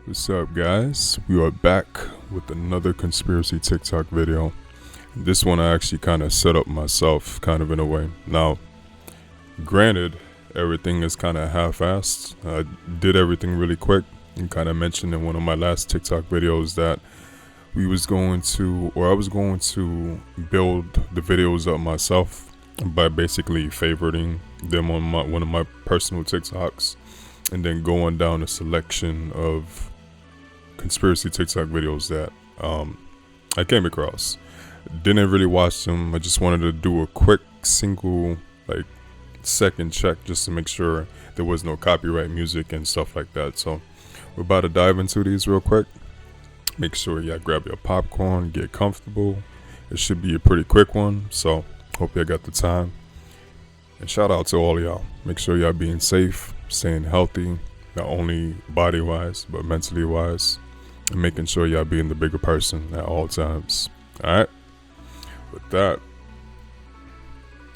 What's up, guys? We are back with another conspiracy TikTok video. This one I actually kind of set up myself, kind of in a way. Now, granted, everything is kind of half-assed. I did everything really quick and kind of mentioned in one of my last TikTok videos that I was going to build the videos up myself by basically favoriting them on one of my personal TikToks and then going down a selection of conspiracy TikTok videos that I came across. Didn't really watch them. I just wanted to do a quick single second check just to make sure there was no copyright music and stuff like that. So we're about to dive into these real quick. Make sure y'all grab your popcorn, get comfortable. It should be a pretty quick one, so hope y'all got the time. And shout out to all y'all. Make sure y'all being safe, staying healthy, not only body wise but mentally wise, and making sure y'all being the bigger person at all times. Alright? With that,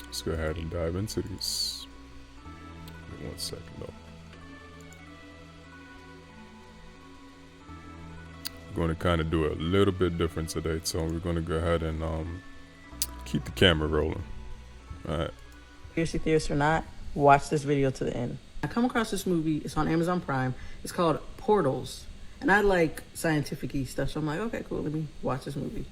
let's go ahead and dive into these. Give me 1 second though. We're going to kind of do it a little bit different today, so we're going to go ahead and keep the camera rolling. Alright. Conspiracy theorist or not, watch this video to the end. I come across this movie. It's on Amazon Prime. It's called Portals. And I like scientific-y stuff, so I'm like, okay, cool, let me watch this movie.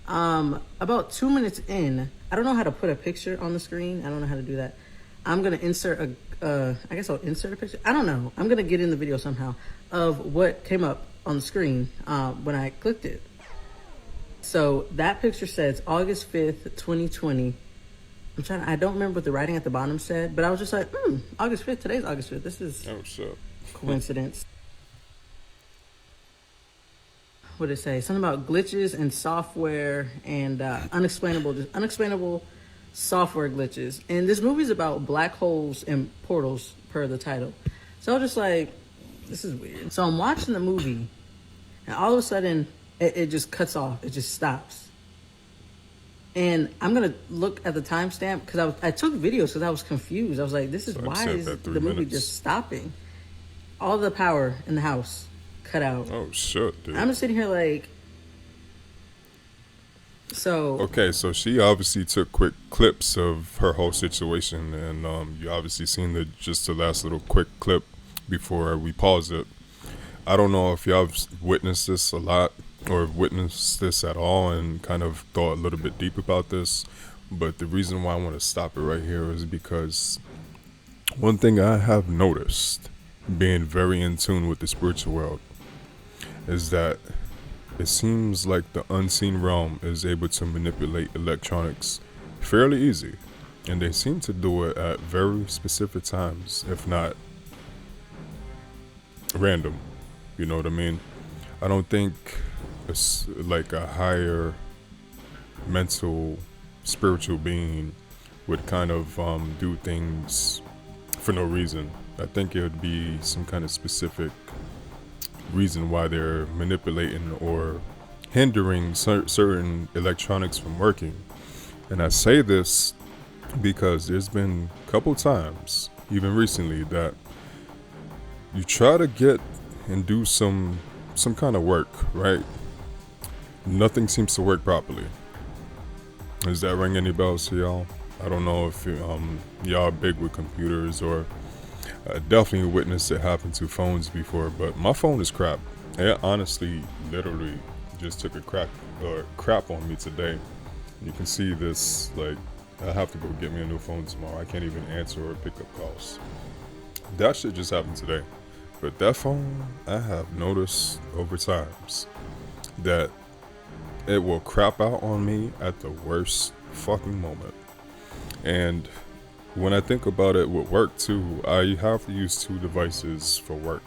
About 2 minutes in, I don't know how to put a picture on the screen. I don't know how to do that. I'm going to insert I guess I'll insert a picture. I don't know. I'm going to get in the video somehow of what came up on the screen when I clicked it. So that picture says August 5th, 2020. I don't remember what the writing at the bottom said, but I was just like, August 5th, today's August 5th. This is coincidence. What did it say? Something about glitches in software and unexplainable software glitches. And this movie's about black holes and portals per the title. So I was just like, this is weird. So I'm watching the movie and all of a sudden it just cuts off. It just stops. And I'm going to look at the timestamp because I took videos because I was confused. I was like, this is why is the movie just stopping? All the power in the house cut out. Oh, shit, dude. I'm just sitting here like, so. Okay, so she obviously took quick clips of her whole situation, and you obviously seen the last little quick clip before we pause it. I don't know if y'all witnessed this a lot or have witnessed this at all and kind of thought a little bit deep about this, but the reason why I want to stop it right here is because one thing I have noticed, being very in tune with the spiritual world, is that it seems like the unseen realm is able to manipulate electronics fairly easy, and they seem to do it at very specific times, if not random. You know what I mean? I don't think it's like a higher mental spiritual being would kind of do things for no reason. I think it would be some kind of specific reason why they're manipulating or hindering certain electronics from working. And I say this because there's been a couple times, even recently, that you try to get and do some kind of work, right? Nothing seems to work properly. Does that ring any bells to y'all? I don't know if y'all are big with computers, or definitely witnessed it happen to phones before, but my phone is crap. It honestly literally just took a crap on me today. You can see this, like, I have to go get me a new phone tomorrow. I can't even answer or pick up calls. That shit just happened today. But that phone, I have noticed over times that it will crap out on me at the worst fucking moment. And when I think about it with work too, I have to use two devices for work.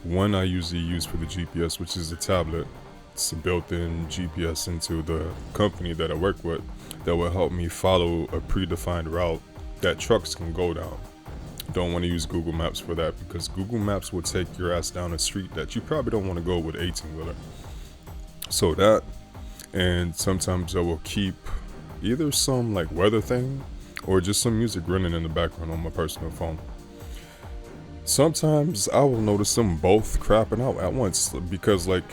One I usually use for the GPS, which is a tablet. It's a built-in GPS into the company that I work with that will help me follow a predefined route that trucks can go down. Don't want to use Google Maps for that because Google Maps will take your ass down a street that you probably don't want to go with 18-wheeler. So that, and sometimes I will keep either some like weather thing or just some music running in the background on my personal phone. sometimes I will notice them both crapping out at once because, like,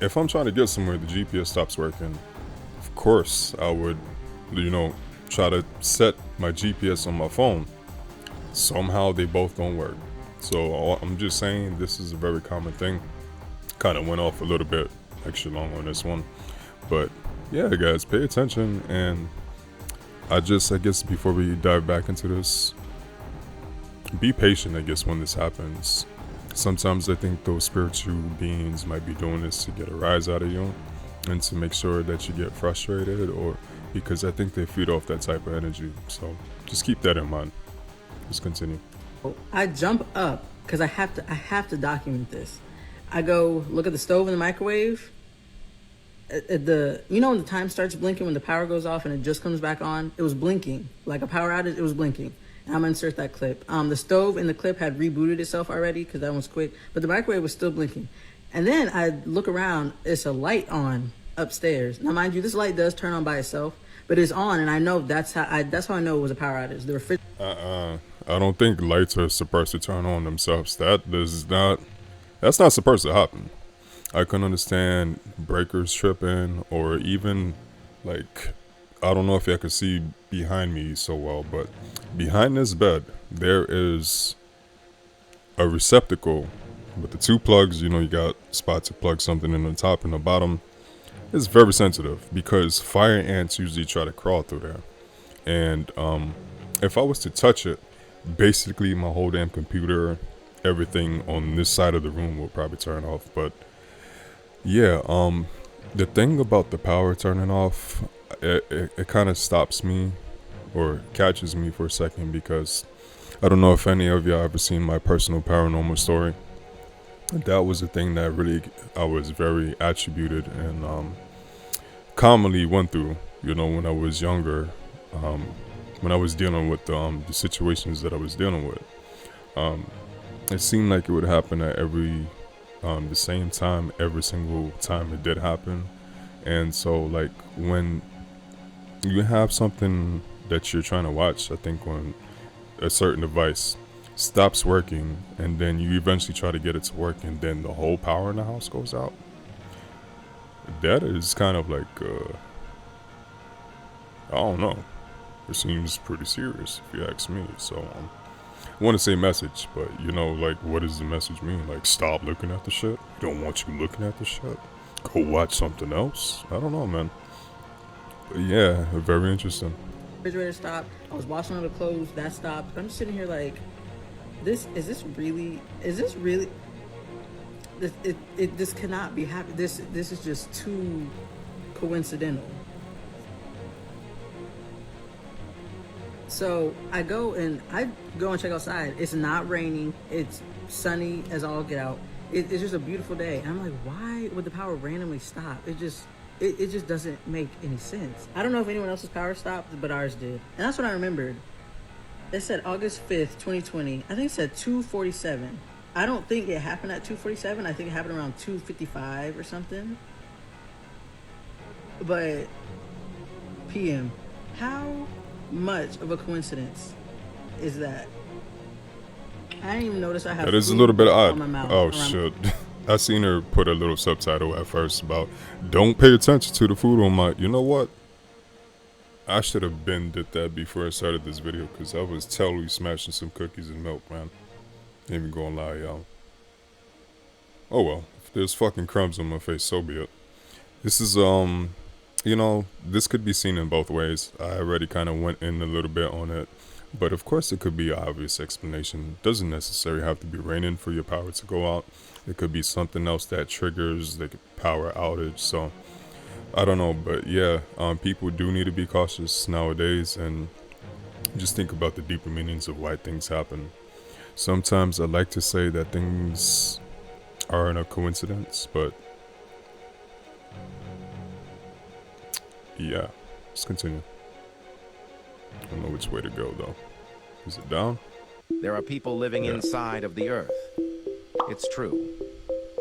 if I'm trying to get somewhere, the GPS stops working. Of course, I would, you know, try to set my GPS on my phone. Somehow they both don't work. So I'm just saying this is a very common thing. Kind of went off a little bit extra long on this one, but yeah, guys, pay attention. And I guess before we dive back into this, be patient, I guess, when this happens. Sometimes I think those spiritual beings might be doing this to get a rise out of you and to make sure that you get frustrated, or because I think they feed off that type of energy. So just keep that in mind. Just continue. I jump up because I have to document this. I go look at the stove and the microwave. When the time starts blinking when the power goes off and it just comes back on, it was blinking like a power outage. It was blinking. And I'm gonna insert that clip. The stove in the clip had rebooted itself already because that one's quick, but the microwave was still blinking. And then I look around, it's a light on upstairs. Now, mind you, this light does turn on by itself, but it's on, and I know that's how I know it was a power outage. The refrigerator. I don't think lights are supposed to turn on themselves. That's not supposed to happen. I can understand breakers tripping, or even, like, I don't know if y'all can see behind me so well, but behind this bed there is a receptacle with the two plugs. You got spot to plug something in the top and the bottom. It's very sensitive because fire ants usually try to crawl through there. And if I was to touch it, basically my whole damn computer, everything on this side of the room will probably turn off. But yeah, the thing about the power turning off, it kind of stops me or catches me for a second, because I don't know if any of y'all ever seen my personal paranormal story. That was the thing that really I was very attributed and commonly went through, when I was younger, when I was dealing with the situations that I was dealing with. It seemed like it would happen at the same time, every single time it did happen. And so, like, when you have something that you're trying to watch, I think when a certain device stops working and then you eventually try to get it to work and then the whole power in the house goes out, that is kind of like, I don't know. It seems pretty serious if you ask me. So, I want to say message, but like, what does the message mean? Like, stop looking at the shit? We don't want you looking at the shit. Go watch something else. I don't know, man. But yeah, very interesting. Refrigerator stopped. I was washing all the clothes. That stopped. I'm just sitting here like, this really? This cannot be happening. This is just too coincidental. So I go and check outside. It's not raining. It's sunny as all get out. It's just a beautiful day. And I'm like, why would the power randomly stop? It just doesn't make any sense. I don't know if anyone else's power stopped, but ours did. And that's what I remembered. It said August 5th, 2020. I think it said 2:47. I don't think it happened at 2:47. I think it happened around 2:55 or something. But PM, how much of a coincidence is that? I didn't even notice I have. That is a little bit odd. My mouth Oh shit! I seen her put a little subtitle at first about "Don't pay attention to the food on my." You know what? I should have been did that before I started this video, because I was totally smashing some cookies and milk, man. Ain't even gonna lie, y'all. Oh well, if there's fucking crumbs on my face, so be it. This is this could be seen in both ways. I already kind of went in a little bit on it, but of course it could be an obvious explanation. It doesn't necessarily have to be raining for your power to go out. It could be something else that triggers the power outage. So I don't know, but yeah, people do need to be cautious nowadays and just think about the deeper meanings of why things happen. Sometimes I like to say that things aren't a coincidence, but yeah, let's continue. I don't know which way to go though. Is it down? There are people living inside of the Earth. It's true.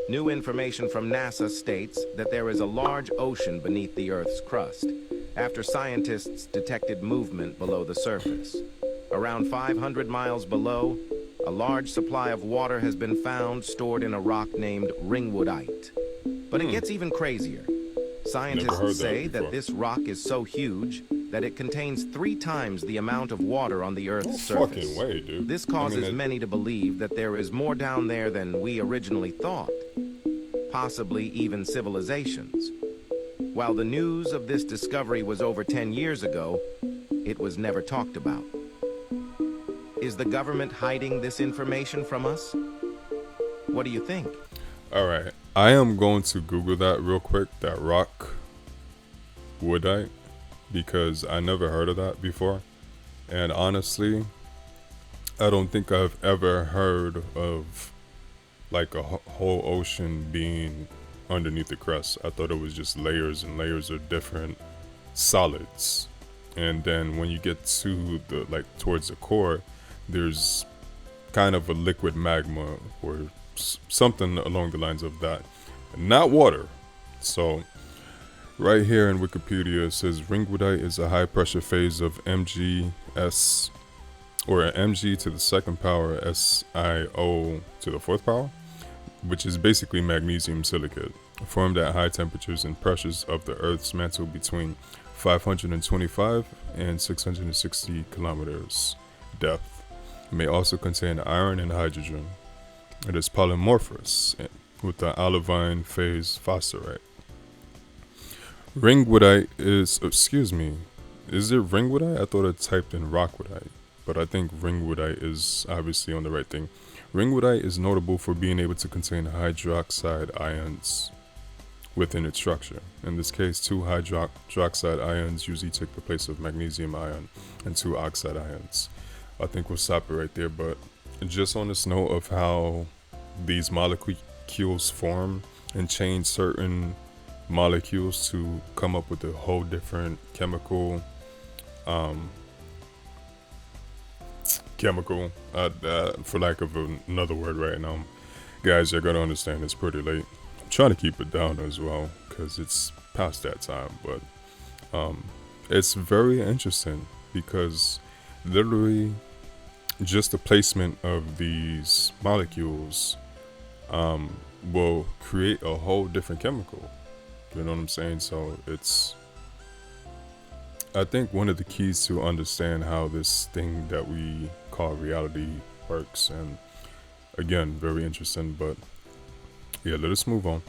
New information from NASA states that there is a large ocean beneath the Earth's crust, after scientists detected movement below the surface. Around 500 miles below, a large supply of water has been found stored in a rock named ringwoodite. But it gets even crazier. Scientists say that this rock is so huge that it contains 3 times the amount of water on the Earth's surface. Fucking way, dude. This causes many to believe that there is more down there than we originally thought, possibly even civilizations. While the news of this discovery was over 10 years ago, it was never talked about. Is the government hiding this information from us? What do you think? All right, I am going to Google that real quick, that rock woodite, because I never heard of that before. And honestly, I don't think I've ever heard of like a whole ocean being underneath the crust. I thought it was just layers and layers of different solids. And then when you get to the, like, towards the core, there's kind of a liquid magma or something along the lines of that. Not water. So right here in Wikipedia it says ringwoodite is a high pressure phase of MgS, or Mg to the second power SiO to the fourth power, which is basically magnesium silicate, formed at high temperatures and pressures of the Earth's mantle between 525 and 660 kilometers depth. It may also contain iron and hydrogen. It is polymorphous with the olivine phase phosphorite. Ringwoodite is, is it ringwoodite? I thought I typed in rockwoodite, but I think ringwoodite is obviously on the right thing. Ringwoodite is notable for being able to contain hydroxide ions within its structure. In this case, 2 hydroxide ions usually take the place of magnesium ion and 2 oxide ions. I think we'll stop it right there, but just on this note of how these molecules form and change certain molecules to come up with a whole different chemical, for lack of another word right now. Guys, you're gonna understand it's pretty late. I'm trying to keep it down as well because it's past that time, but it's very interesting because literally just the placement of these molecules will create a whole different chemical. You know what I'm saying? So it's, I think, one of the keys to understand how this thing that we call reality works. And again, very interesting, but yeah, let us move on.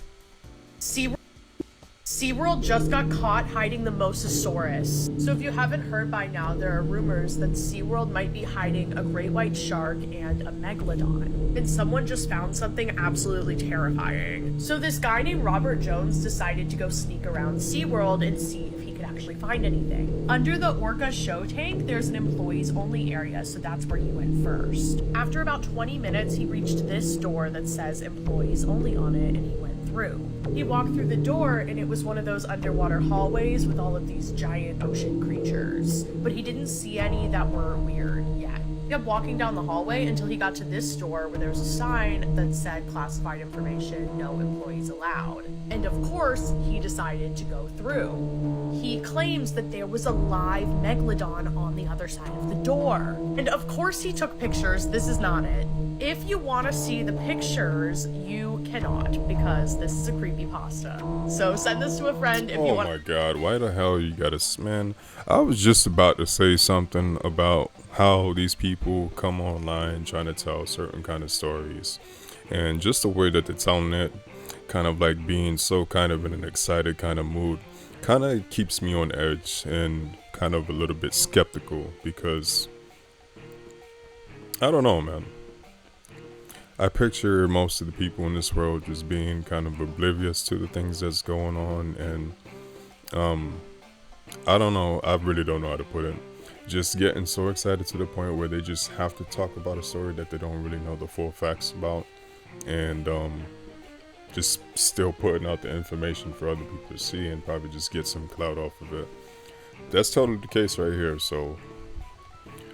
SeaWorld just got caught hiding the Mosasaurus. So if you haven't heard by now, there are rumors that SeaWorld might be hiding a great white shark and a megalodon. And someone just found something absolutely terrifying. So this guy named Robert Jones decided to go sneak around SeaWorld and see if he could actually find anything. Under the orca show tank, there's an employees only area, so that's where he went first. After about 20 minutes, he reached this door that says employees only on it, and he went through. He walked through the door and it was one of those underwater hallways with all of these giant ocean creatures, but he didn't see any that were weird yet. He kept walking down the hallway until he got to this door where there was a sign that said classified information, no employees allowed. And of course, he decided to go through. He claims that there was a live megalodon on the other side of the door. And of course he took pictures. This is not it. If you want to see the pictures, you cannot, because this is a creepypasta. So send this to a friend if you want. Oh my god, why the hell you gotta, man? I was just about to say something about how these people come online trying to tell certain kind of stories, and just the way that they're telling it, kind of like being so kind of in an excited kind of mood, kind of keeps me on edge and kind of a little bit skeptical, because I don't know, man. I picture most of the people in this world just being kind of oblivious to the things that's going on, and I don't know, I really don't know how to put it. Just getting so excited to the point where they just have to talk about a story that they don't really know the full facts about, and just still putting out the information for other people to see and probably just get some clout off of it. That's totally the case right here, so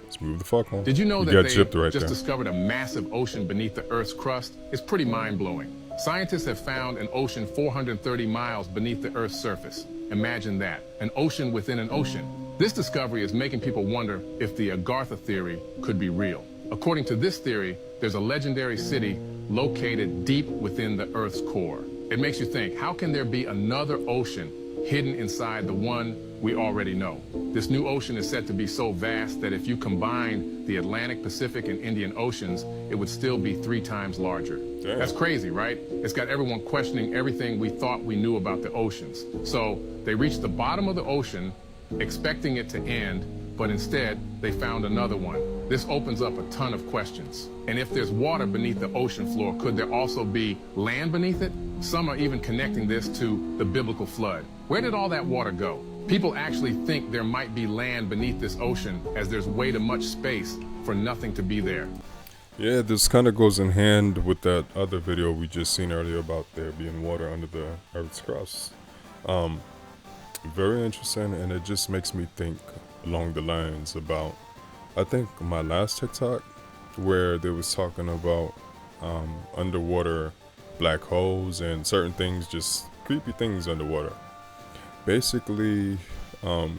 let's move the fuck on. Did you know that they right just there. discovered a massive ocean beneath the Earth's crust? It's pretty mind-blowing. Scientists have found an ocean 430 miles beneath the Earth's surface. Imagine that, an ocean within an ocean. This discovery is making people wonder if the Agartha theory could be real. According to this theory, there's a legendary city located deep within the Earth's core. It makes you think, how can there be another ocean hidden inside the one we already know? This new ocean is said to be so vast that if you combine the Atlantic, Pacific, and Indian Oceans, it would still be 3 times larger. Damn. That's crazy, right? It's got everyone questioning everything we thought we knew about the oceans. So they reached the bottom of the ocean, expecting it to end, but instead they found another one. This opens up a ton of questions. And if there's water beneath the ocean floor, could there also be land beneath it? Some are even connecting this to the biblical flood. Where did all that water go? People actually think there might be land beneath this ocean, as there's way too much space for nothing to be there. Yeah, this kind of goes in hand with that other video we just seen earlier about there being water under the Earth's crust. Very interesting, and it just makes me think along the lines about, I think my last TikTok, where they was talking about underwater black holes and certain things, just creepy things underwater. Basically, I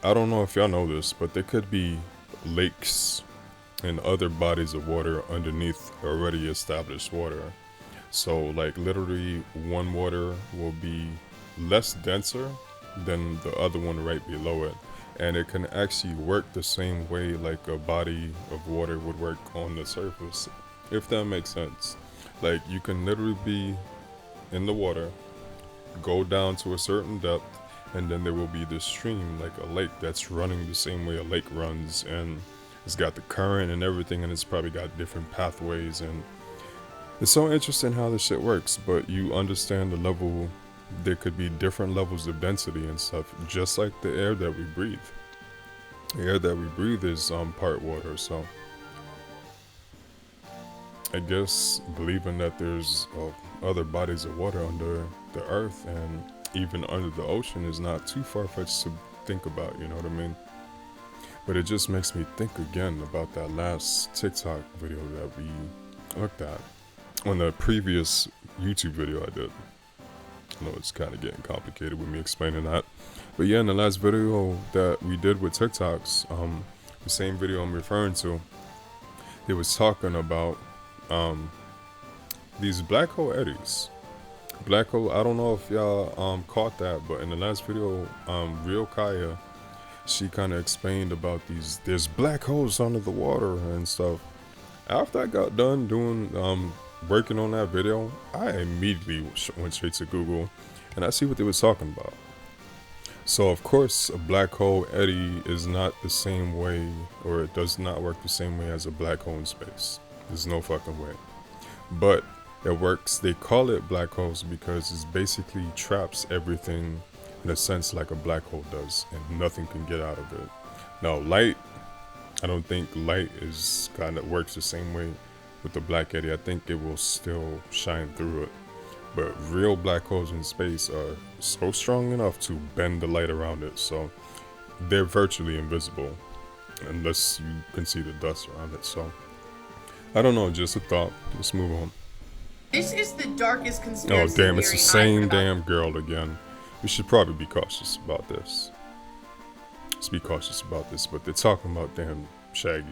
don't know if y'all know this, but there could be lakes and other bodies of water underneath already established water. So like literally one water will be less denser than the other one right below it, and it can actually work the same way like a body of water would work on the surface, if that makes sense. Like you can literally be in the water, go down to a certain depth, and then there will be this stream, like a lake, that's running the same way a lake runs, and it's got the current and everything, and it's probably got different pathways, and it's so interesting how this shit works. But you understand the level, there could be different levels of density and stuff, just like the air that we breathe. The air that we breathe is part water, so I guess believing that there's other bodies of water under the earth and even under the ocean is not too far-fetched to think about, you know what I mean? But it just makes me think again about that last TikTok video that we looked at on the previous YouTube video I did. I know it's kind of getting complicated with me explaining that, but yeah, in the last video that we did with TikToks, the same video I'm referring to, it was talking about these black hole eddies. Black hole, I don't know if y'all caught that, but in the last video, Real Kaya, she kind of explained about there's black holes under the water and stuff. After I got done doing working on that video, I immediately went straight to Google and I see what they was talking about. So of course a black hole eddy is not the same way, or it does not work the same way as a black hole in space. There's no fucking way. But it works. They call it black holes because it basically traps everything in a sense like a black hole does, and nothing can get out of it. Now light, I don't think light is kind of works the same way with the black eddy. I think it will still shine through it. But real black holes in space are so strong enough to bend the light around it, so they're virtually invisible unless you can see the dust around it. So I don't know, just a thought. Let's move on. This is the darkest conspiracy Oh damn, it's theory the I've same heard about. damn girl again. We should probably be cautious about this. Let's be cautious about this, but they're talking about damn Shaggy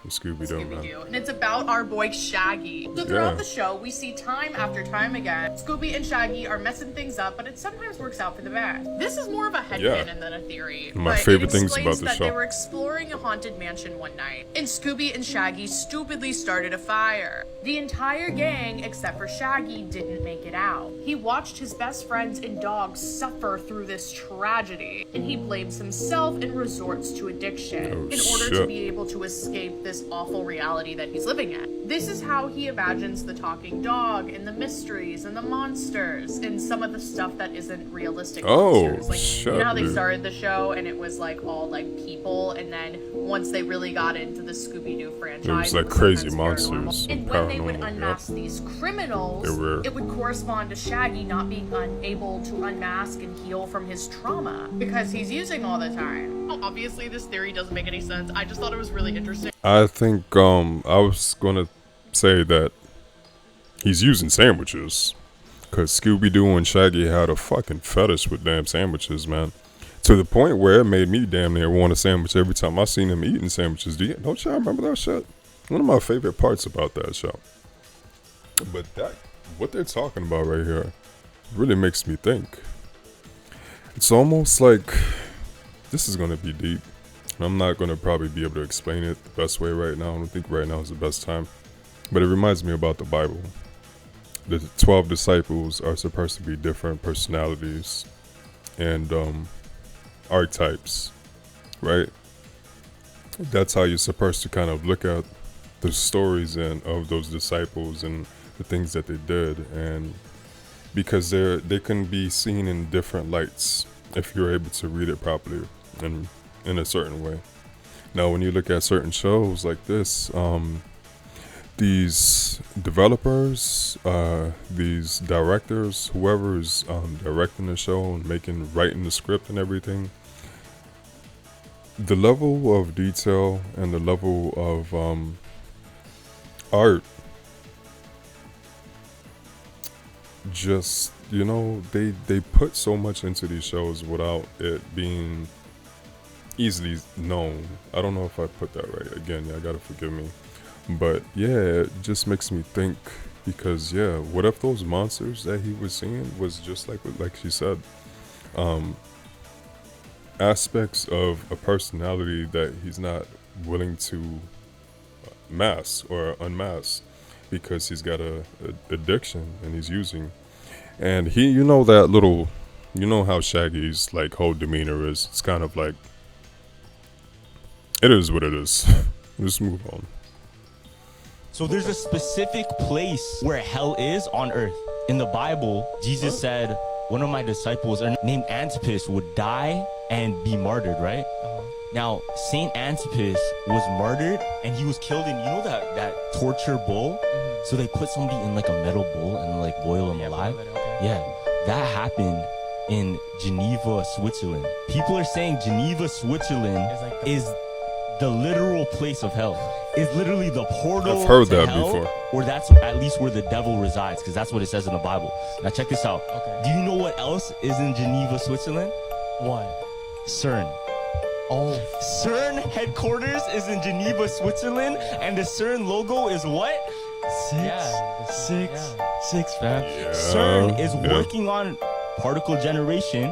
and Scooby-Doo, man. Scooby-Doo, and it's about our boy Shaggy. So throughout Yeah. the show, we see time after time again, Scooby and Shaggy are messing things up, but it sometimes works out for the best. This is more of a headcanon than a theory. My but favorite it things explains about the that show. They were exploring a haunted mansion one night, and Scooby and Shaggy stupidly started a fire. The entire gang, except for Shaggy, didn't make it out. He watched his best friends and dogs suffer through this tragedy, and he blames himself and resorts to addiction Oh, in order shit. to be able to escape this awful reality that he's living in. This is how he imagines the talking dog and the mysteries and the monsters and some of the stuff that isn't realistic Oh, monsters. Like, shit, you know how they dude. started the show and it was like all like people, and then once they really got into the Scooby-Doo franchise, It was like sometimes crazy paranormal. monsters And and when they would paranormal, unmask yep. these criminals, They were- it would correspond to Shaggy not being unable to unmask and heal from his trauma because he's using all the time. Obviously, this theory doesn't make any sense. I just thought it was really interesting. I think I was gonna say that he's using sandwiches, cause Scooby-Doo and Shaggy had a fucking fetish with damn sandwiches, man. To the point where it made me damn near want a sandwich every time I seen him eating sandwiches. Don't y'all remember that shit? One of my favorite parts about that show. But what they're talking about right here really makes me think. It's almost like this is going to be deep. I'm not going to probably be able to explain it the best way right now. I don't think right now is the best time. But it reminds me about the Bible. The 12 disciples are supposed to be different personalities and archetypes, right? That's how you're supposed to kind of look at the stories of those disciples and the things that they did, and because they can be seen in different lights if you're able to read it properly and in a certain way. Now, when you look at certain shows like this, these developers, these directors, whoever's directing the show and writing the script and everything, the level of detail and the level of art, just, they put so much into these shows without it being easily known. I don't know if I put that right. Again, I gotta forgive me. But yeah, it just makes me think, because what if those monsters that he was seeing was just like she said, aspects of a personality that he's not willing to mask or unmask because he's got a addiction and he's using. And he, that little, how Shaggy's like whole demeanor is. It's kind of like, it is what it is. Just move on. So there's a specific place where hell is on earth. In the Bible, Jesus said, one of my disciples named Antipas would die and be martyred, right? Now, Saint Antipas was martyred and he was killed in, that torture bowl? So they put somebody in like a metal bowl and like boil them alive. Yeah, that happened in Geneva, Switzerland. People are saying Geneva, Switzerland is the literal place of hell. It's literally the portal. I've heard to that hell, before. or that's at least where the devil resides, because that's what it says in the Bible. Now check this out. Okay. Do you know what else is in Geneva, Switzerland? What? CERN. Oh. CERN headquarters is in Geneva, Switzerland, and the CERN logo is what? Six, fam. Yeah, CERN is working on particle generation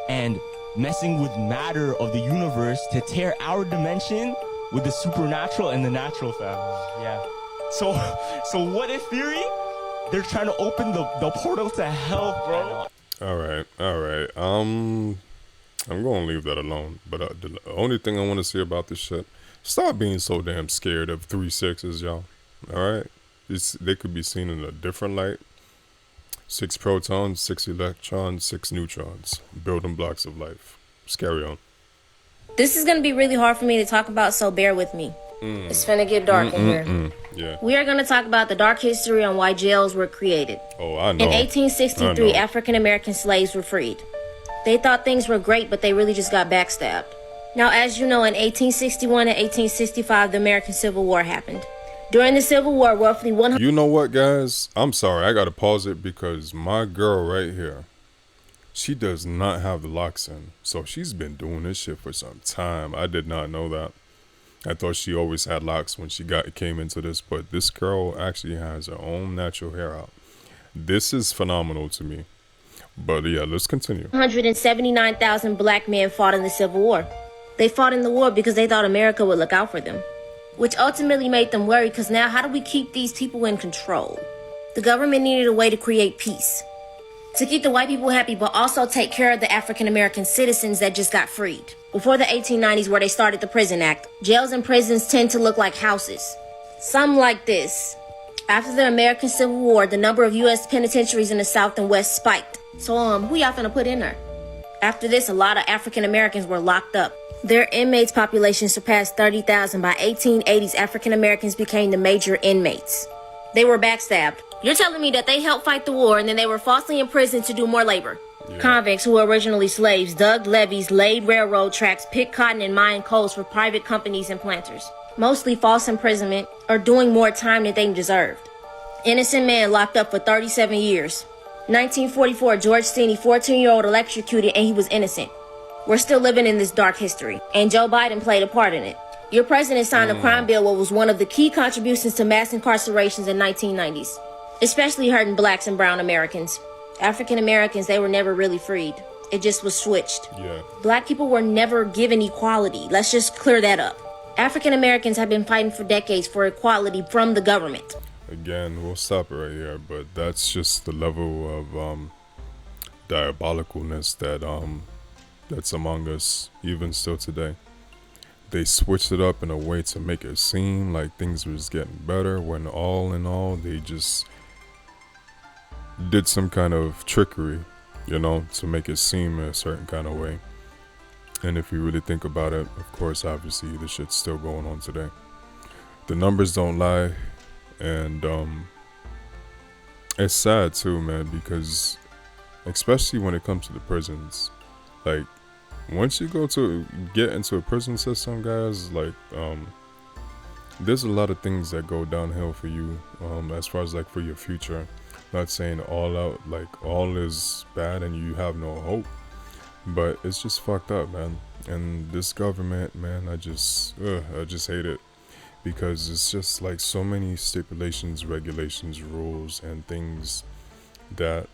and messing with matter of the universe to tear our dimension with the supernatural and the natural, fam. Yeah. So what if theory? They're trying to open the portal to hell, bro. All right. I'm going to leave that alone. But the only thing I want to say about this shit, stop being so damn scared of 3 6s, y'all. All right? They could be seen in a different light. 6 protons, 6 electrons, 6 neutrons. Building blocks of life. Just carry on. This is going to be really hard for me to talk about, so bear with me. It's finna get dark in here. Yeah. We are going to talk about the dark history on why jails were created. Oh, I know. In 1863, African American slaves were freed. They thought things were great, but they really just got backstabbed. Now, as you know, in 1861 and 1865, the American Civil War happened. During the Civil War, roughly 100... You know what, guys? I'm sorry. I got to pause it because my girl right here, she does not have the locks in. So she's been doing this shit for some time. I did not know that. I thought she always had locks when she came into this, but this girl actually has her own natural hair out. This is phenomenal to me. But yeah, let's continue. 179,000 black men fought in the Civil War. They fought in the war because they thought America would look out for them, which ultimately made them worry, because now how do we keep these people in control? The government needed a way to create peace, to keep the white people happy, but also take care of the African American citizens that just got freed. Before the 1890s, where they started the Prison Act, jails and prisons tend to look like houses. Some like this. After the American Civil War, the number of U.S. penitentiaries in the South and West spiked. So, who y'all finna put in there? After this, a lot of African Americans were locked up. Their inmates population surpassed 30,000. By 1880s, African Americans became the major inmates. They were backstabbed. You're telling me that they helped fight the war and then they were falsely imprisoned to do more labor? Yeah. Convicts, who were originally slaves, dug levees, laid railroad tracks, picked cotton and mined coals for private companies and planters. Mostly false imprisonment, or doing more time than they deserved. Innocent man locked up for 37 years. 1944, George Steeny, 14-year-old, electrocuted, and he was innocent. We're still living in this dark history, and Joe Biden played a part in it. Your president signed a crime bill, what was one of the key contributions to mass incarcerations in 1990s, especially hurting blacks and brown Americans. African Americans, they were never really freed. It just was switched. Yeah. Black people were never given equality. Let's just clear that up. African Americans have been fighting for decades for equality from the government. Again, we'll stop it right here, but that's just the level of diabolicalness that's among us, even still today. They switched it up in a way to make it seem like things was getting better, when all in all, they just did some kind of trickery, you know, to make it seem a certain kind of way. And if you really think about it, of course, obviously, this shit's still going on today. The numbers don't lie, and it's sad too, man, because especially when it comes to the prisons, like, once you get into a prison system, guys, like, there's a lot of things that go downhill for you, as far as, like, for your future. Not saying all is bad and you have no hope, but it's just fucked up, man. And this government, man, I just hate it, because it's just like so many stipulations, regulations, rules, and things that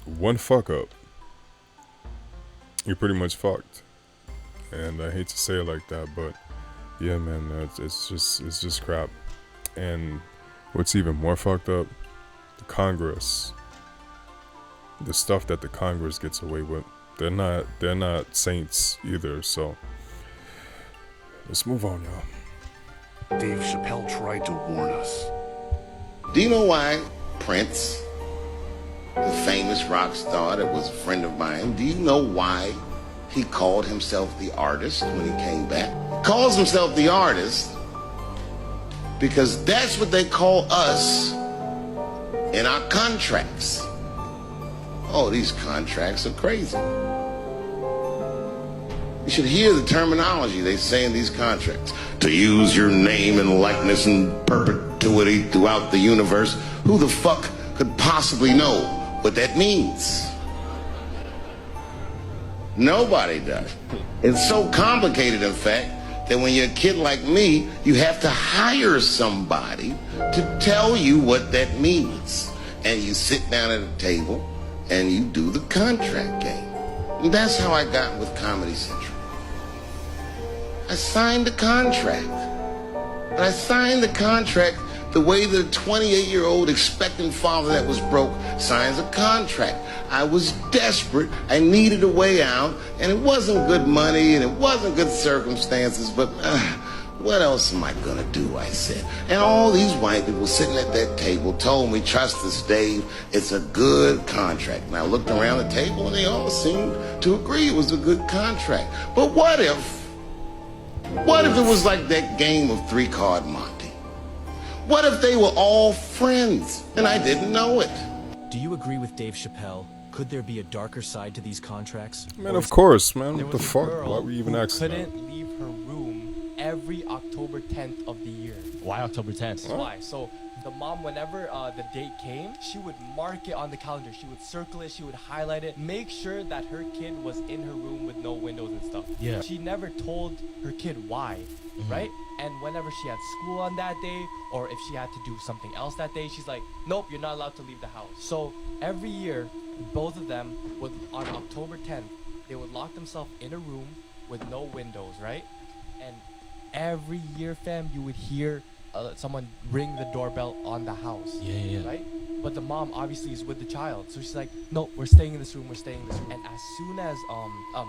one fuck up, you're pretty much fucked. And I hate to say it like that, but yeah, man, it's just crap. And what's even more fucked up, the Congress, the stuff that the Congress gets away with, they're not saints either. So let's move on, y'all. Dave Chappelle tried to warn us. Do you know why Prince, the famous rock star that was a friend of mine, do you know why he called himself the artist when he came back? Calls himself the artist because that's what they call us in our contracts. Oh, these contracts are crazy. You should hear the terminology they say in these contracts. To use your name and likeness in perpetuity throughout the universe. Who the fuck could possibly know what that means? Nobody does. It's so complicated, in fact, that when you're a kid like me, you have to hire somebody to tell you what that means. And you sit down at a table and you do the contract game. And that's how I got with Comedy Central. I signed the contract. But I signed the contract the way that a 28-year-old expectant father that was broke signs a contract. I was desperate. I needed a way out. And it wasn't good money and it wasn't good circumstances. But what else am I going to do, I said. And all these white people sitting at that table told me, trust us, Dave, it's a good contract. And I looked around the table and they all seemed to agree it was a good contract. But what if it was like that game of three-card Monte? What if they were all friends and I didn't know it? Do you agree with Dave Chappelle? Could there be a darker side to these contracts? Man, of course, man. There What the was a fuck? girl Why were you even who asking that? couldn't leave her room every October 10th of the year. Why October 10th? That's why. So the mom, whenever the date came, she would mark it on the calendar. She would circle it. She would highlight it. Make sure that her kid was in her room with no windows and stuff. Yeah. She never told her kid why, right? And whenever she had school on that day, or if she had to do something else that day, she's like, nope, you're not allowed to leave the house. So every year, both of them would, on October 10th, they would lock themselves in a room with no windows, right? And every year, fam, you would hear someone ring the doorbell on the house. Yeah. Right? But the mom obviously is with the child. So she's like, no, we're staying in this room, we're staying in this room. And as soon as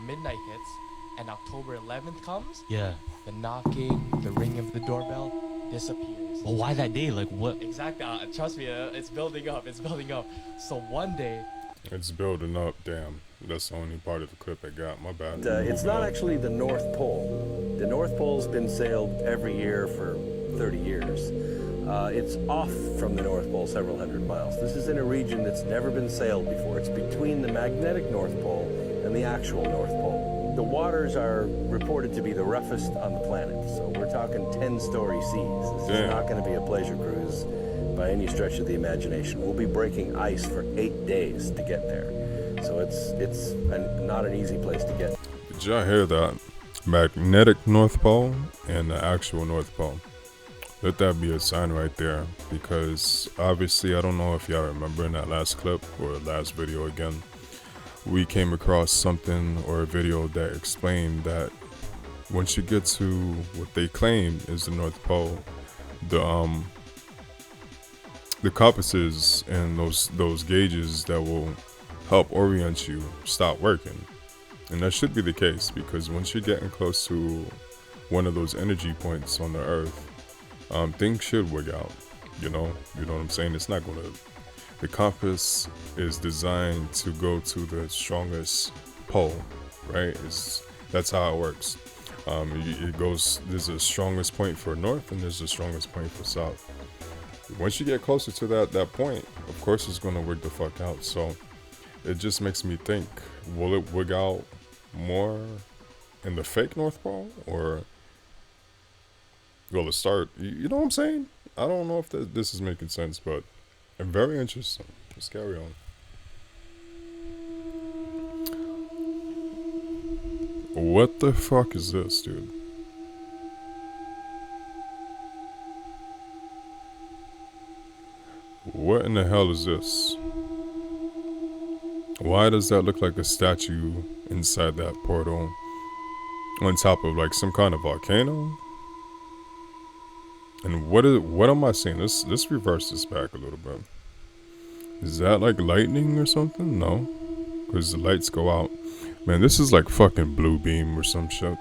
midnight hits and October 11th comes, Yeah. the knocking, the ringing of the doorbell disappears. But why that day? Like what? Exactly. Trust me, it's building up. It's building up. So one day, It's building up. Damn. That's the only part of the clip I got. My bad. It's not actually the North Pole. The North Pole's been sailed every year for 30 years. It's off from the North Pole several hundred miles. This is in a region that's never been sailed before. It's between the magnetic North Pole and the actual North Pole. The waters are reported to be the roughest on the planet. So we're talking 10-story seas. This is not going to be a pleasure cruise by any stretch of the imagination. We'll be breaking ice for 8 days to get there. So it's not an easy place to get. Did y'all hear that? magnetic North Pole and the actual North Pole. Let that be a sign right there, because obviously I don't know if y'all remember in that last clip or last video again, we came across something or a video that explained that once you get to what they claim is the North Pole, the compasses and those gauges that will help orient you stop working. And that should be the case, because once you're getting close to one of those energy points on the earth, things should work out, you know what I'm saying? It's not gonna, the compass is designed to go to the strongest pole, right? That's how it works. It goes, there's a strongest point for north and there's the strongest point for south. Once you get closer to that point, of course it's gonna work the fuck out. So it just makes me think, will it wig out more in the fake North Pole, or will it start, you know what I'm saying? I don't know if this is making sense, but very interesting. Let's carry on. What the fuck is this, dude? What in the hell is this? Why does that look like a statue inside that portal on top of like some kind of volcano? And what am I seeing? Let's reverse this back a little bit. Is that like lightning or something? No, because the lights go out. Man, this is like fucking blue beam or some shit.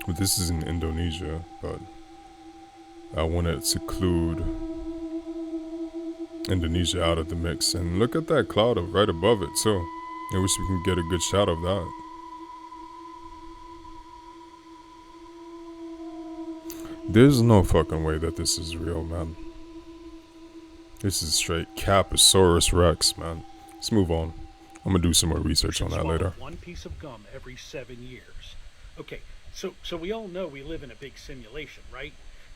But this is in Indonesia, but I wanted to include Indonesia out of the mix. And look at that cloud right above it too. I wish we can get a good shot of that. There's no fucking way that this is real, man. This is straight Caposaurus Rex, man. Let's move on. I'm gonna do some more research on that later. One piece of gum every 7 years. Okay, so we all know we live in a big simulation, right?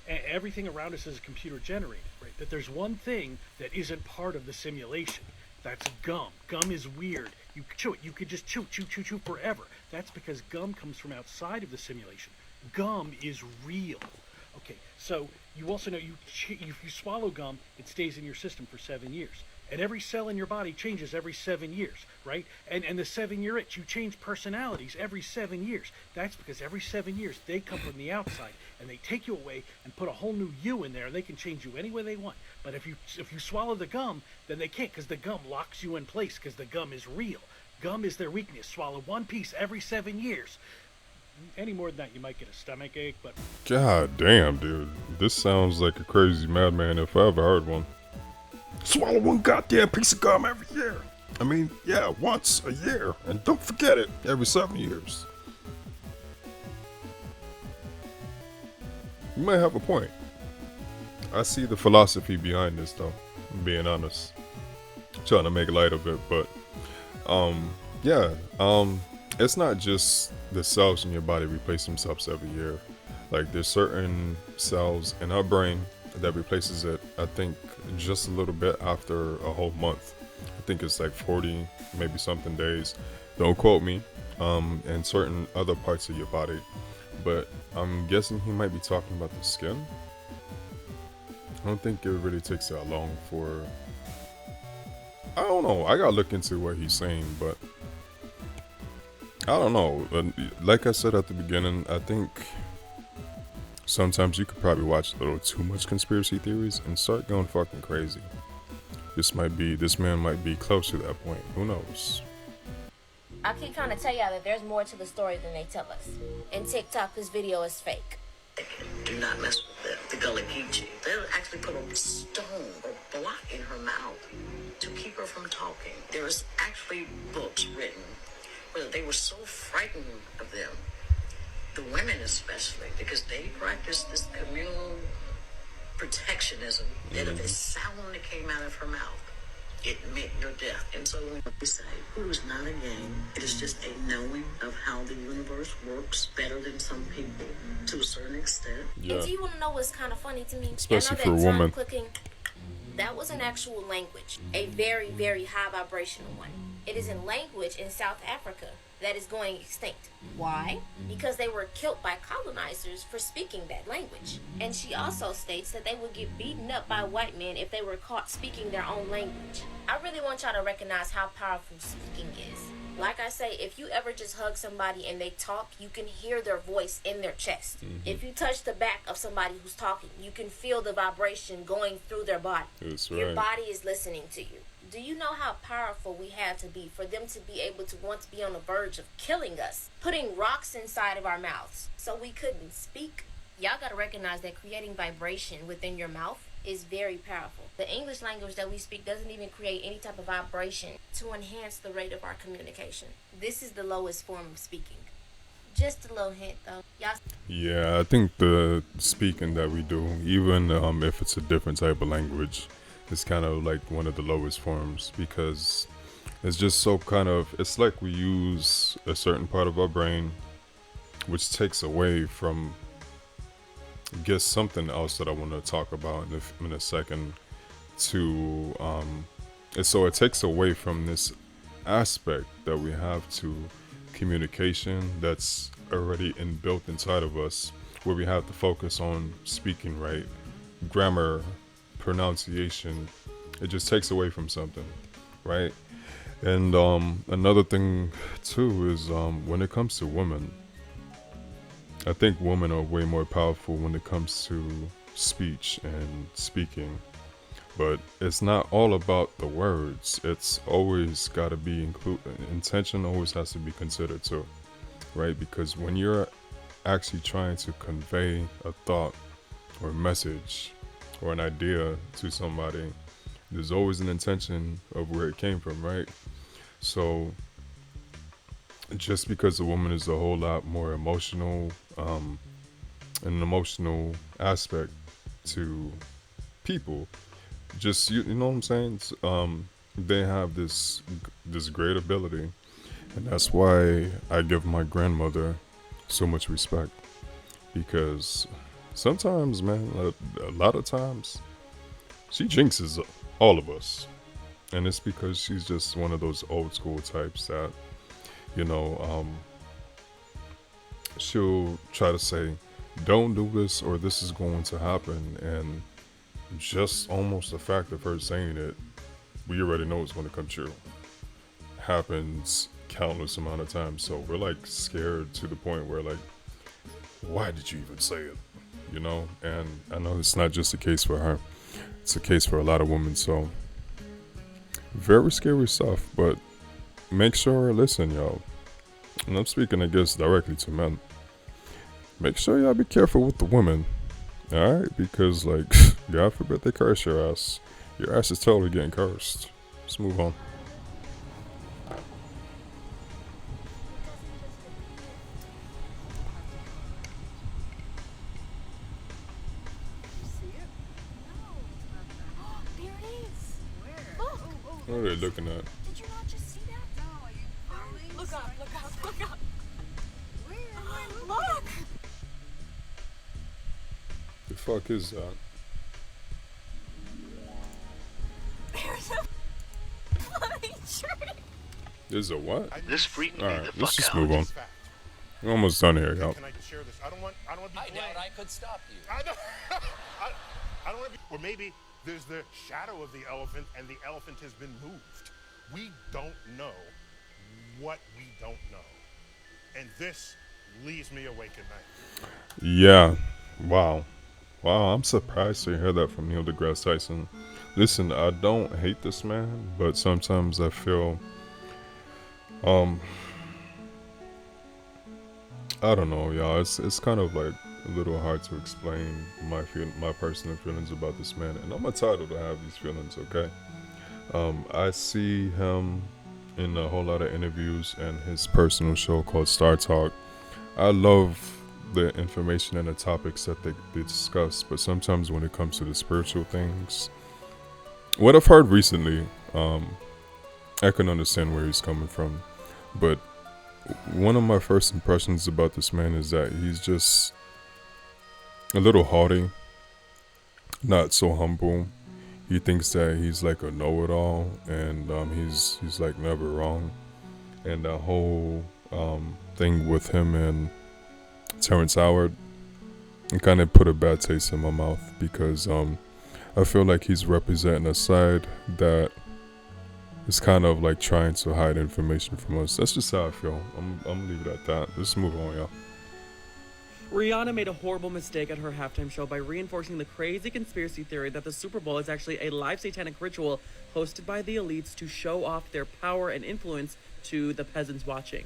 Everything around us is computer generated, right? But there's one thing that isn't part of the simulation. That's gum. Gum is weird. You chew it. You could just chew forever. That's because gum comes from outside of the simulation. Gum is real. Okay, so you also know if you swallow gum, it stays in your system for 7 years. And every cell in your body changes every 7 years, right? And the 7-year itch, you change personalities every 7 years. That's because every 7 years they come from the outside and they take you away and put a whole new you in there, and they can change you any way they want. But if you swallow the gum, then they can't, because the gum locks you in place, because the gum is real. Gum is their weakness. Swallow one piece every 7 years. Any more than that, you might get a stomach ache, but... God damn, dude. This sounds like a crazy madman if I ever heard one. Swallow one goddamn piece of gum every year. I mean, yeah, once a year. And don't forget it, every 7 years. You might have a point. I see the philosophy behind this, though, I'm being honest. I'm trying to make light of it, but... it's not just the cells in your body replace themselves every year. Like, there's certain cells in our brain that replaces it, I think, just a little bit after a whole month. I think it's like 40, maybe something days. Don't quote me. And certain other parts of your body. But I'm guessing he might be talking about the skin. I don't think it really takes that long for... I don't know. I gotta look into what he's saying, but... I don't know. Like I said at the beginning, I think sometimes you could probably watch a little too much conspiracy theories and start going fucking crazy. This man might be close to that point. Who knows? I can kind of tell y'all that there's more to the story than they tell us. In TikTok, this video is fake. Do not mess with the Gullah Geechee. They'll actually put a stone or block in her mouth to keep her from talking. There was actually books written where they were so frightened of them, the women especially, because they practiced this communal protectionism, that if a sound that came out of her mouth, it meant your death. And so when we say, voodoo is not a game, it is just a knowing of how the universe works better than some people to a certain extent. Yeah. And do you want to know what's kind of funny to me? Especially for a woman. Clicking, that was an actual language, a very, very high vibrational one. It is a language in South Africa that is going extinct. Why? Because they were killed by colonizers for speaking that language. And she also states that they would get beaten up by white men if they were caught speaking their own language. I really want y'all to recognize how powerful speaking is. Like I say, if you ever just hug somebody and they talk, you can hear their voice in their chest. If you touch the back of somebody who's talking, you can feel the vibration going through their body. That's Your right. body is listening to you. Do you know how powerful we had to be for them to be able to once be on the verge of killing us, putting rocks inside of our mouths so we couldn't speak? Y'all gotta recognize that creating vibration within your mouth is very powerful. The English language that we speak doesn't even create any type of vibration to enhance the rate of our communication. This is the lowest form of speaking. Just a little hint though. Y'all. Yeah, I think the speaking that we do, even if it's a different type of language, is kind of like one of the lowest forms, because it's just so kind of, it's like we use a certain part of our brain, which takes away from, I guess, something else that I want to talk about in a second, to and so it takes away from this aspect that we have to communication that's already inbuilt inside of us, where we have to focus on speaking right, grammar, pronunciation. It just takes away from something, right? And another thing too is when it comes to women, I think women are way more powerful when it comes to speech and speaking. But it's not all about the words. It's always got to be intention always has to be considered too, right? Because when you're actually trying to convey a thought or a message or an idea to somebody, there's always an intention of where it came from, right? So just because a woman is a whole lot more emotional, an emotional aspect to people, just you know what I'm saying? They have this great ability, and that's why I give my grandmother so much respect, because sometimes, man, a lot of times, she jinxes all of us, and it's because she's just one of those old school types that, you know, she'll try to say, "Don't do this," or "This is going to happen," and just almost the fact of her saying it, we already know it's going to come true. Happens countless amount of times, so we're like scared to the point where like, why did you even say it? You know, and I know it's not just a case for her, it's a case for a lot of women. So very scary stuff, but make sure, listen, y'all, and I'm speaking, I guess, directly to men, make sure y'all be careful with the women. All right, because like, God forbid they curse your ass. Your ass is totally getting cursed. Let's move on. There it is. Where? What are they looking at? Did you not just see that? No, look up, look up, look up. Where? Look! The fuck is that? There's a flying tree. There's a what? This freaked me All right, the let's fuck just out. move on. We're almost done here, y'all. Can I share this? I don't want to be I blamed. doubt I could stop you. I don't, I don't want to be, or maybe there's the shadow of the elephant and the elephant has been moved. We don't know what we don't know. And this leaves me awake at night. Yeah. Wow. Wow, I'm surprised to hear that from Neil deGrasse Tyson. Listen, I don't hate this man, but sometimes I feel, I don't know, y'all. It's kind of like a little hard to explain my personal feelings about this man, and I'm entitled to have these feelings, okay? I see him in a whole lot of interviews and his personal show called Star Talk. I love the information and the topics that they discuss, but sometimes when it comes to the spiritual things, what I've heard recently, I can understand where he's coming from, but one of my first impressions about this man is that he's just a little haughty, not so humble. he thinks that he's like a know-it-all, and he's like never wrong. And the whole thing with him and Terrence Howard, it kind of put a bad taste in my mouth because I feel like he's representing a side that is kind of like trying to hide information from us. That's just how I feel. I'm gonna leave it at that. Let's move on, y'all. Rihanna made a horrible mistake at her halftime show by reinforcing the crazy conspiracy theory that the Super Bowl is actually a live satanic ritual hosted by the elites to show off their power and influence to the peasants watching.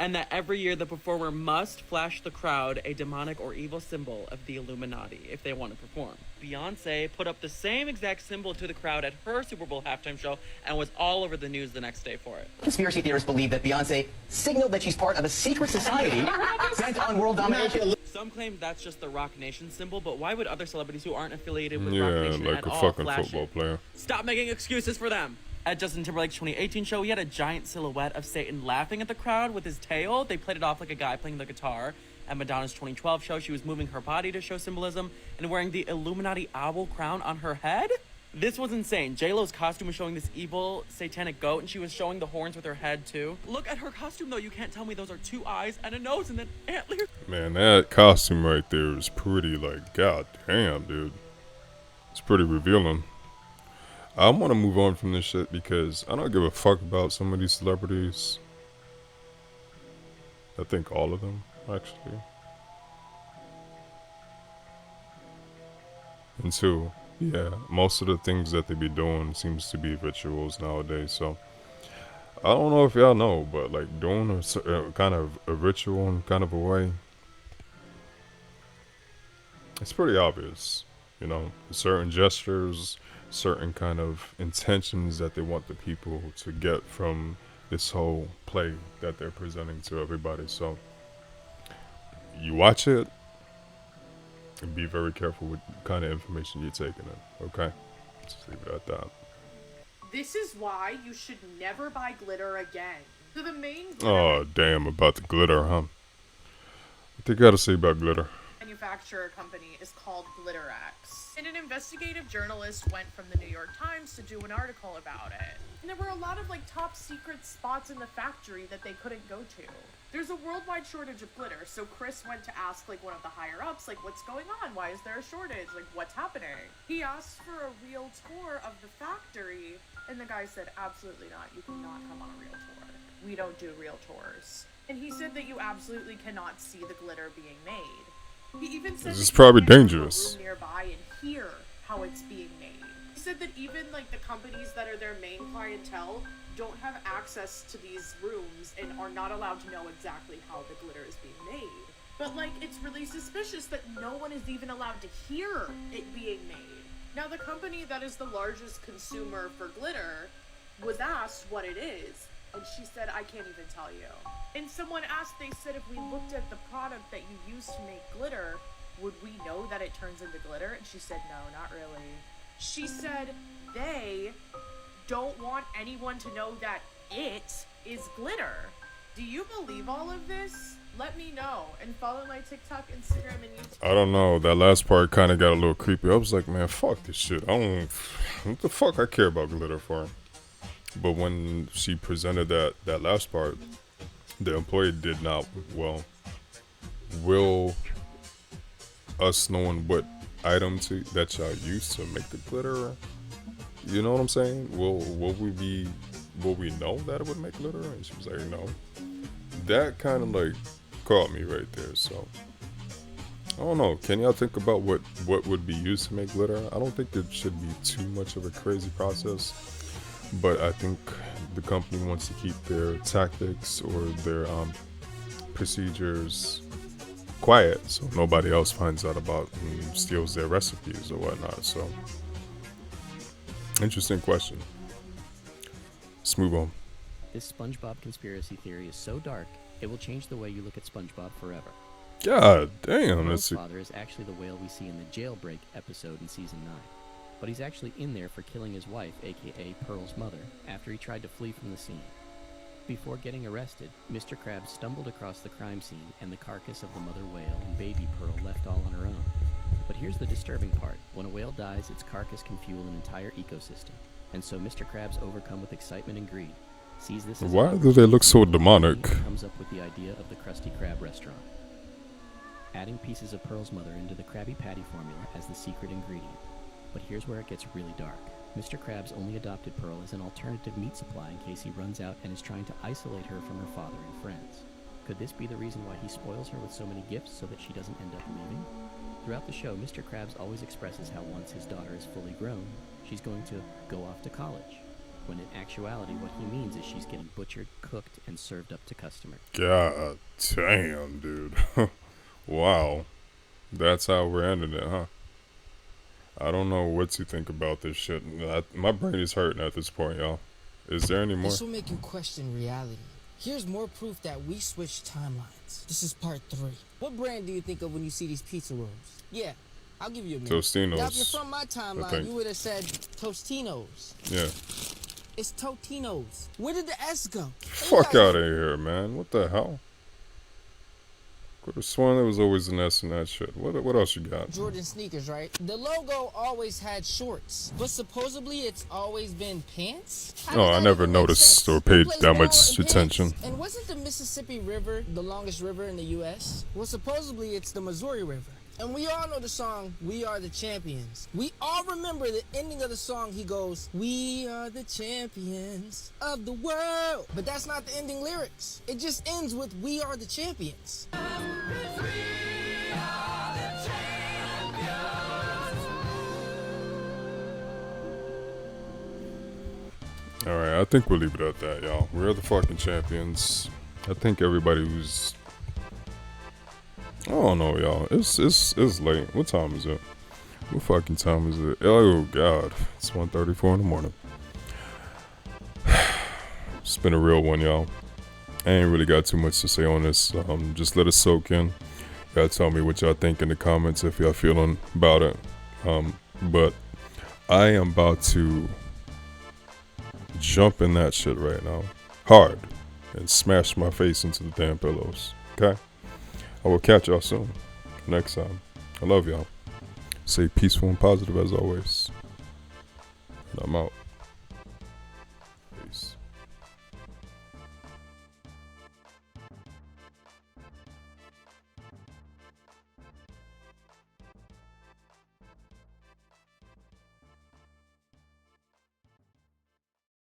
And that every year the performer must flash the crowd a demonic or evil symbol of the Illuminati if they want to perform. Beyonce put up the same exact symbol to the crowd at her Super Bowl halftime show and was all over the news the next day for it. Conspiracy theorists believe that Beyonce signaled that she's part of a secret society bent on world domination. Some claim that's just the Rock Nation symbol, but why would other celebrities who aren't affiliated with Yeah, Rock Nation like at a all fucking flash football it? player. Stop making excuses for them. At Justin Timberlake's 2018 show, he had a giant silhouette of Satan laughing at the crowd with his tail. They played it off like a guy playing the guitar. At Madonna's 2012 show, she was moving her body to show symbolism and wearing the Illuminati owl crown on her head. This was insane. J-Lo's costume was showing this evil satanic goat, and she was showing the horns with her head too. Look at her costume though. You can't tell me those are 2 eyes and a nose and then antlers. Man, that costume right there is pretty, like, god damn, dude. It's pretty revealing. I want to move on from this shit because I don't give a fuck about some of these celebrities. I think all of them, actually. And two, yeah, most of the things that they be doing seems to be rituals nowadays. So I don't know if y'all know, but like doing a kind of a ritual in kind of a way, it's pretty obvious. You know, certain gestures, certain kind of intentions that they want the people to get from this whole play that they're presenting to everybody. So you watch it and be very careful with the kind of information you're taking in, okay? Just leave it at that. This is why you should never buy glitter again. So the main Oh, damn, about the glitter, huh? What they gotta say about glitter? manufacturer company is called GlitterX. And an investigative journalist went from the New York Times to do an article about it. And there were a lot of like top secret spots in the factory that they couldn't go to. There's a worldwide shortage of glitter, so Chris went to ask like one of the higher ups, like, what's going on? Why is there a shortage? Like, what's happening? He asked for a real tour of the factory, and the guy said, absolutely not. You cannot come on a real tour. We don't do real tours. And he said that you absolutely cannot see the glitter being made. He even said This is probably dangerous. Nearby and hear how it's being made. He said that even like the companies that are their main clientele don't have access to these rooms and are not allowed to know exactly how the glitter is being made. But like, it's really suspicious that no one is even allowed to hear it being made. Now the company that is the largest consumer for glitter was asked what it is, and she said, I can't even tell you. And someone asked, they said, if we looked at the product that you use to make glitter, would we know that it turns into glitter? And she said, no, not really. She said they don't want anyone to know that it is glitter. Do you believe all of this? Let me know and follow my TikTok, Instagram, and YouTube. I don't know. That last part kind of got a little creepy. I was like, man, fuck this shit. I don't. What the fuck I care about glitter for? But when she presented that last part, the employee did not, well, will us knowing what item that y'all use to make the glitter, you know what I'm saying? Will we know that it would make glitter? And she was like, no. That kind of like caught me right there. So I don't know. Can y'all think about what would be used to make glitter? I don't think it should be too much of a crazy process, but I think the company wants to keep their tactics or their procedures quiet so nobody else finds out about and steals their recipes or whatnot. So interesting question. Let's move on. This SpongeBob conspiracy theory is so dark, it will change the way you look at SpongeBob forever. God damn, Pearl's father is actually the whale we see in the Jailbreak episode in season 9. But he's actually in there for killing his wife, aka Pearl's mother, after he tried to flee from the scene. Before getting arrested, Mr. Krabs stumbled across the crime scene and the carcass of the mother whale and baby Pearl left all on her own. But here's the disturbing part. When a whale dies, its carcass can fuel an entire ecosystem. And so Mr. Krabs, overcome with excitement and greed, sees this as Why do they look so demonic? comes up with the idea of the Krusty Krab restaurant. Adding pieces of Pearl's mother into the Krabby Patty formula as the secret ingredient. But here's where it gets really dark. Mr. Krabs only adopted Pearl as an alternative meat supply in case he runs out and is trying to isolate her from her father and friends. Could this be the reason why he spoils her with so many gifts so that she doesn't end up leaving? Throughout the show, Mr. Krabs always expresses how once his daughter is fully grown, she's going to go off to college. When in actuality, what he means is she's getting butchered, cooked, and served up to customers. God damn, dude. Wow. That's how we're ending it, huh? I don't know what to think about this shit. My brain is hurting at this point, y'all. Is there any more? This will make you question reality. Here's more proof that we switched timelines. This is part 3. What brand do you think of when you see these pizza rolls? Yeah, I'll give you a minute. Tostinos, Now, if you're from my timeline, you would have said Tostinos. Yeah. It's Totinos. Where did the S go? Fuck out of here, man. What the hell? Could have sworn there was always an S in that shit. What else you got? Jordan sneakers, right? The logo always had shorts, but supposedly it's always been pants? Oh, I never noticed or paid that much attention. And wasn't the Mississippi River the longest river in the U.S.? Well, supposedly it's the Missouri River. And we all know the song, We Are the Champions. We all remember the ending of the song, he goes, we are the champions of the world. But that's not the ending lyrics. It just ends with, we are the champions. Alright, I think we'll leave it at that, y'all. We're the fucking champions. I think everybody who's... I don't know, y'all. It's late. What time is it? What fucking time is it? Oh, God. It's 1:34 in the morning. It's been a real one, y'all. I ain't really got too much to say on this. Just let it soak in. Y'all tell me what y'all think in the comments if y'all feeling about it. But I am about to jump in that shit right now. Hard. And smash my face into the damn pillows. Okay? I will catch y'all soon. Next time. I love y'all. Stay peaceful and positive as always. And I'm out.